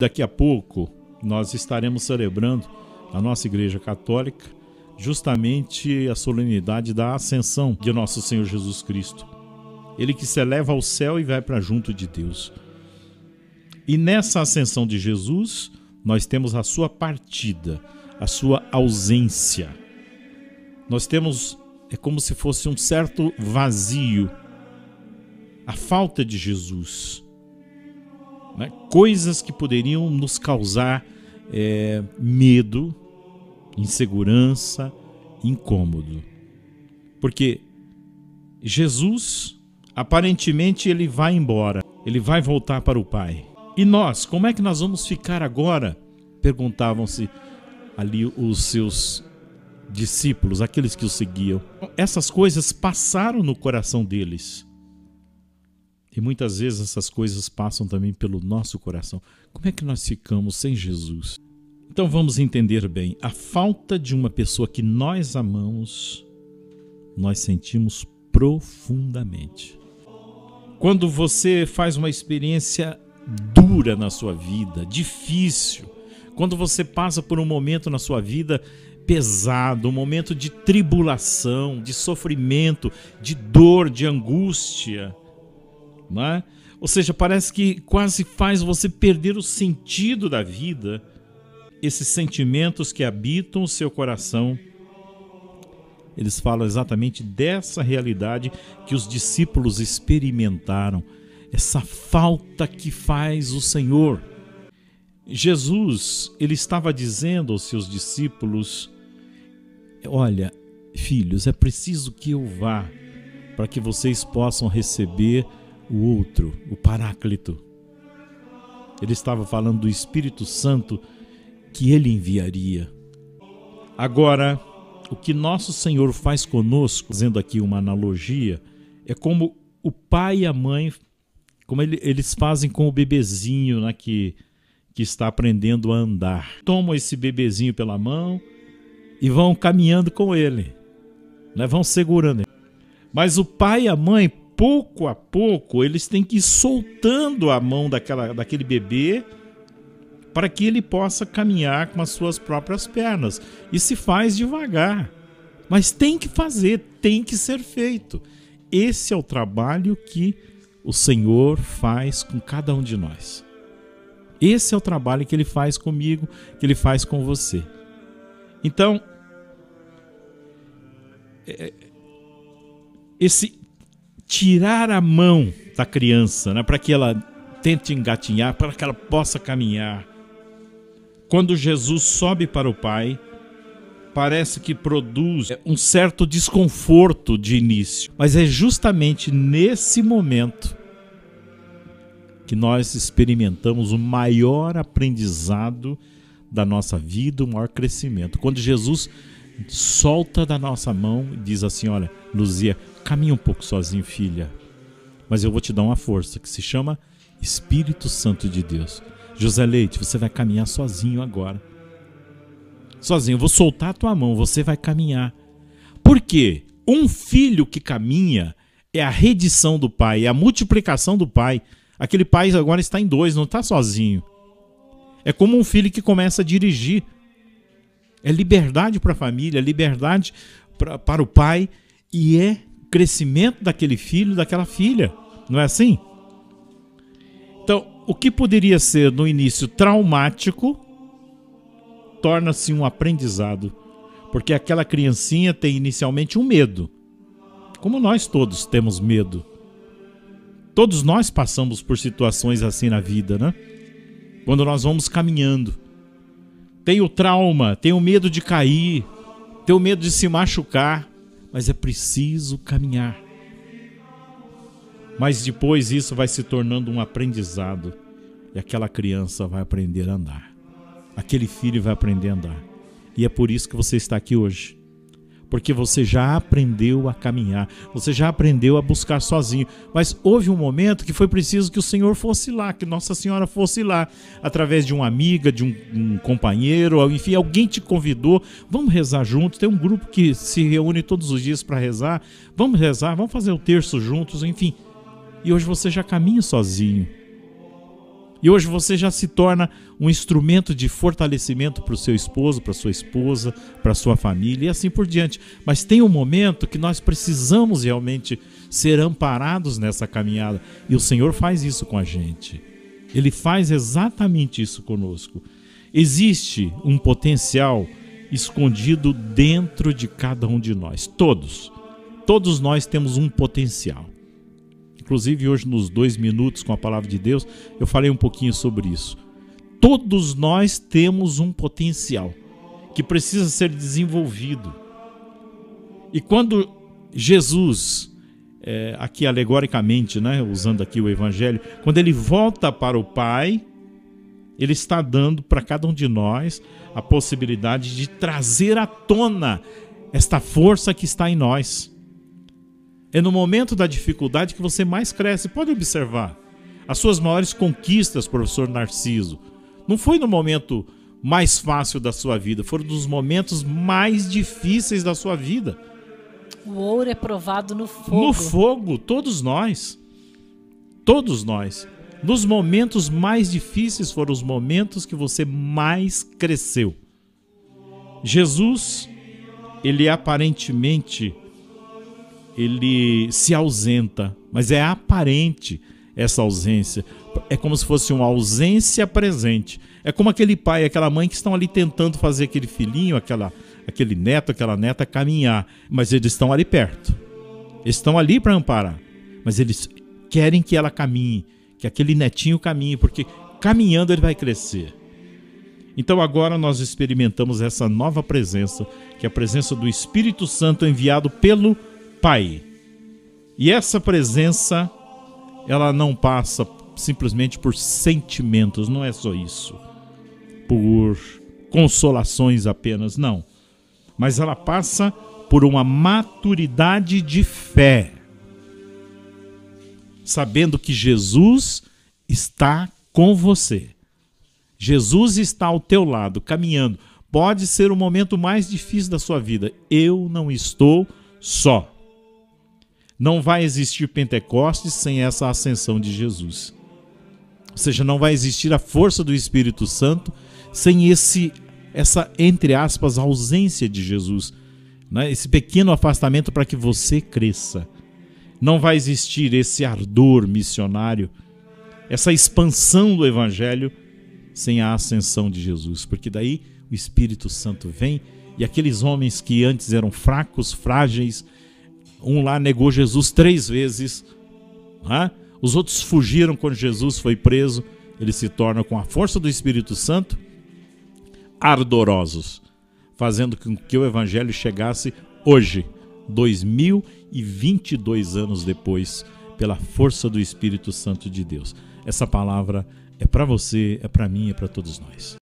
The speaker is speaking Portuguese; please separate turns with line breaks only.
Daqui a pouco nós estaremos celebrando na nossa Igreja Católica justamente a solenidade da Ascensão de nosso Senhor Jesus Cristo. Ele que se eleva ao céu e vai para junto de Deus. E nessa ascensão de Jesus, nós temos a sua partida, a sua ausência. Nós temos, é como se fosse um certo vazio, a falta de Jesus. Né? Coisas que poderiam nos causar medo, insegurança, incômodo. Porque Jesus, aparentemente, ele vai embora, ele vai voltar para o Pai. E nós, como é que nós vamos ficar agora? Perguntavam-se ali os seus discípulos, aqueles que o seguiam. Essas coisas passaram no coração deles. E muitas vezes essas coisas passam também pelo nosso coração. Como é que nós ficamos sem Jesus? Então vamos entender bem. A falta de uma pessoa que nós amamos, nós sentimos profundamente. Quando você faz uma experiência dura na sua vida, difícil, quando você passa por um momento na sua vida pesado, um momento de tribulação, de sofrimento, de dor, de angústia, não é? Ou seja, parece que quase faz você perder o sentido da vida. Esses sentimentos que habitam o seu coração, eles falam exatamente dessa realidade que os discípulos experimentaram, essa falta que faz o Senhor. Jesus, ele estava dizendo aos seus discípulos: olha, filhos, é preciso que eu vá para que vocês possam receber o outro, o Paráclito. Ele estava falando do Espírito Santo que ele enviaria. Agora, o que nosso Senhor faz conosco, fazendo aqui uma analogia, é como o pai e a mãe, como eles fazem com o bebezinho, né, que está aprendendo a andar. Tomam esse bebezinho pela mão e vão caminhando com ele, né, vão segurando ele. Mas o pai e a mãe, pouco a pouco, eles têm que ir soltando a mão daquele bebê para que ele possa caminhar com as suas próprias pernas. E se faz devagar, mas tem que fazer, tem que ser feito. Esse é o trabalho que o Senhor faz com cada um de nós. Esse é o trabalho que Ele faz comigo, que Ele faz com você. Então, esse tirar a mão da criança, né, para que ela tente engatinhar, para que ela possa caminhar. Quando Jesus sobe para o Pai, parece que produz um certo desconforto de início. Mas é justamente nesse momento que nós experimentamos o maior aprendizado da nossa vida, o maior crescimento. Quando Jesus solta da nossa mão e diz assim: olha, Luzia, caminha um pouco sozinho, filha, mas eu vou te dar uma força que se chama Espírito Santo de Deus. José Leite, você vai caminhar sozinho agora. Sozinho, eu vou soltar a tua mão, você vai caminhar. Por quê? Um filho que caminha é a redição do pai, é a multiplicação do pai. Aquele pai agora está em dois, não está sozinho. É como um filho que começa a dirigir. É liberdade para a família, é liberdade para o pai e é crescimento daquele filho, daquela filha. Não é assim? Então, o que poderia ser no início traumático torna-se um aprendizado, porque aquela criancinha tem inicialmente um medo, como nós todos temos medo. Todos nós passamos por situações assim na vida, né? Quando nós vamos caminhando. Tem o trauma, tem o medo de cair, tem o medo de se machucar, mas é preciso caminhar. Mas depois isso vai se tornando um aprendizado e aquela criança vai aprender a andar. Aquele filho vai aprender a andar. E é por isso que você está aqui hoje. Porque você já aprendeu a caminhar, você já aprendeu a buscar sozinho. Mas houve um momento que foi preciso que o Senhor fosse lá, que Nossa Senhora fosse lá, através de uma amiga, de um companheiro, enfim, alguém te convidou. Vamos rezar juntos. Tem um grupo que se reúne todos os dias para rezar. Vamos rezar, vamos fazer o terço juntos, enfim. E hoje você já caminha sozinho. E hoje você já se torna um instrumento de fortalecimento para o seu esposo, para a sua esposa, para a sua família e assim por diante. Mas tem um momento que nós precisamos realmente ser amparados nessa caminhada. E o Senhor faz isso com a gente. Ele faz exatamente isso conosco. Existe um potencial escondido dentro de cada um de nós. Todos nós temos um potencial. Inclusive hoje nos 2 minutos com a palavra de Deus, eu falei um pouquinho sobre isso. Todos nós temos um potencial que precisa ser desenvolvido. E quando Jesus, aqui alegoricamente, né, usando aqui o Evangelho, quando ele volta para o Pai, ele está dando para cada um de nós a possibilidade de trazer à tona esta força que está em nós. É no momento da dificuldade que você mais cresce. Pode observar. As suas maiores conquistas, professor Narciso, não foi no momento mais fácil da sua vida, foram nos momentos mais difíceis da sua vida.
O ouro é provado no fogo.
No fogo, todos nós. Todos nós. Nos momentos mais difíceis foram os momentos que você mais cresceu. Jesus, ele aparentemente ele se ausenta, mas é aparente essa ausência. É como se fosse uma ausência presente. É como aquele pai, aquela mãe que estão ali tentando fazer aquele filhinho, aquele neto, aquela neta caminhar, mas eles estão ali perto. Eles estão ali para amparar, mas eles querem que ela caminhe, que aquele netinho caminhe, porque caminhando ele vai crescer. Então agora nós experimentamos essa nova presença, que é a presença do Espírito Santo enviado pelo Pai. E essa presença, ela não passa simplesmente por sentimentos, não é só isso, por consolações apenas, não. Mas ela passa por uma maturidade de fé, sabendo que Jesus está com você. Jesus está ao teu lado, caminhando. Pode ser o momento mais difícil da sua vida. Eu não estou só. Não vai existir Pentecostes sem essa ascensão de Jesus. Ou seja, não vai existir a força do Espírito Santo sem essa, entre aspas, ausência de Jesus, né? Esse pequeno afastamento para que você cresça. Não vai existir esse ardor missionário, essa expansão do Evangelho sem a ascensão de Jesus, porque daí o Espírito Santo vem e aqueles homens que antes eram fracos, frágeis, um lá negou Jesus 3 vezes, né? Os outros fugiram quando Jesus foi preso. Eles se tornam, com a força do Espírito Santo, ardorosos, fazendo com que o Evangelho chegasse hoje, 2022 anos depois, pela força do Espírito Santo de Deus. Essa palavra é para você, é para mim, é para todos nós.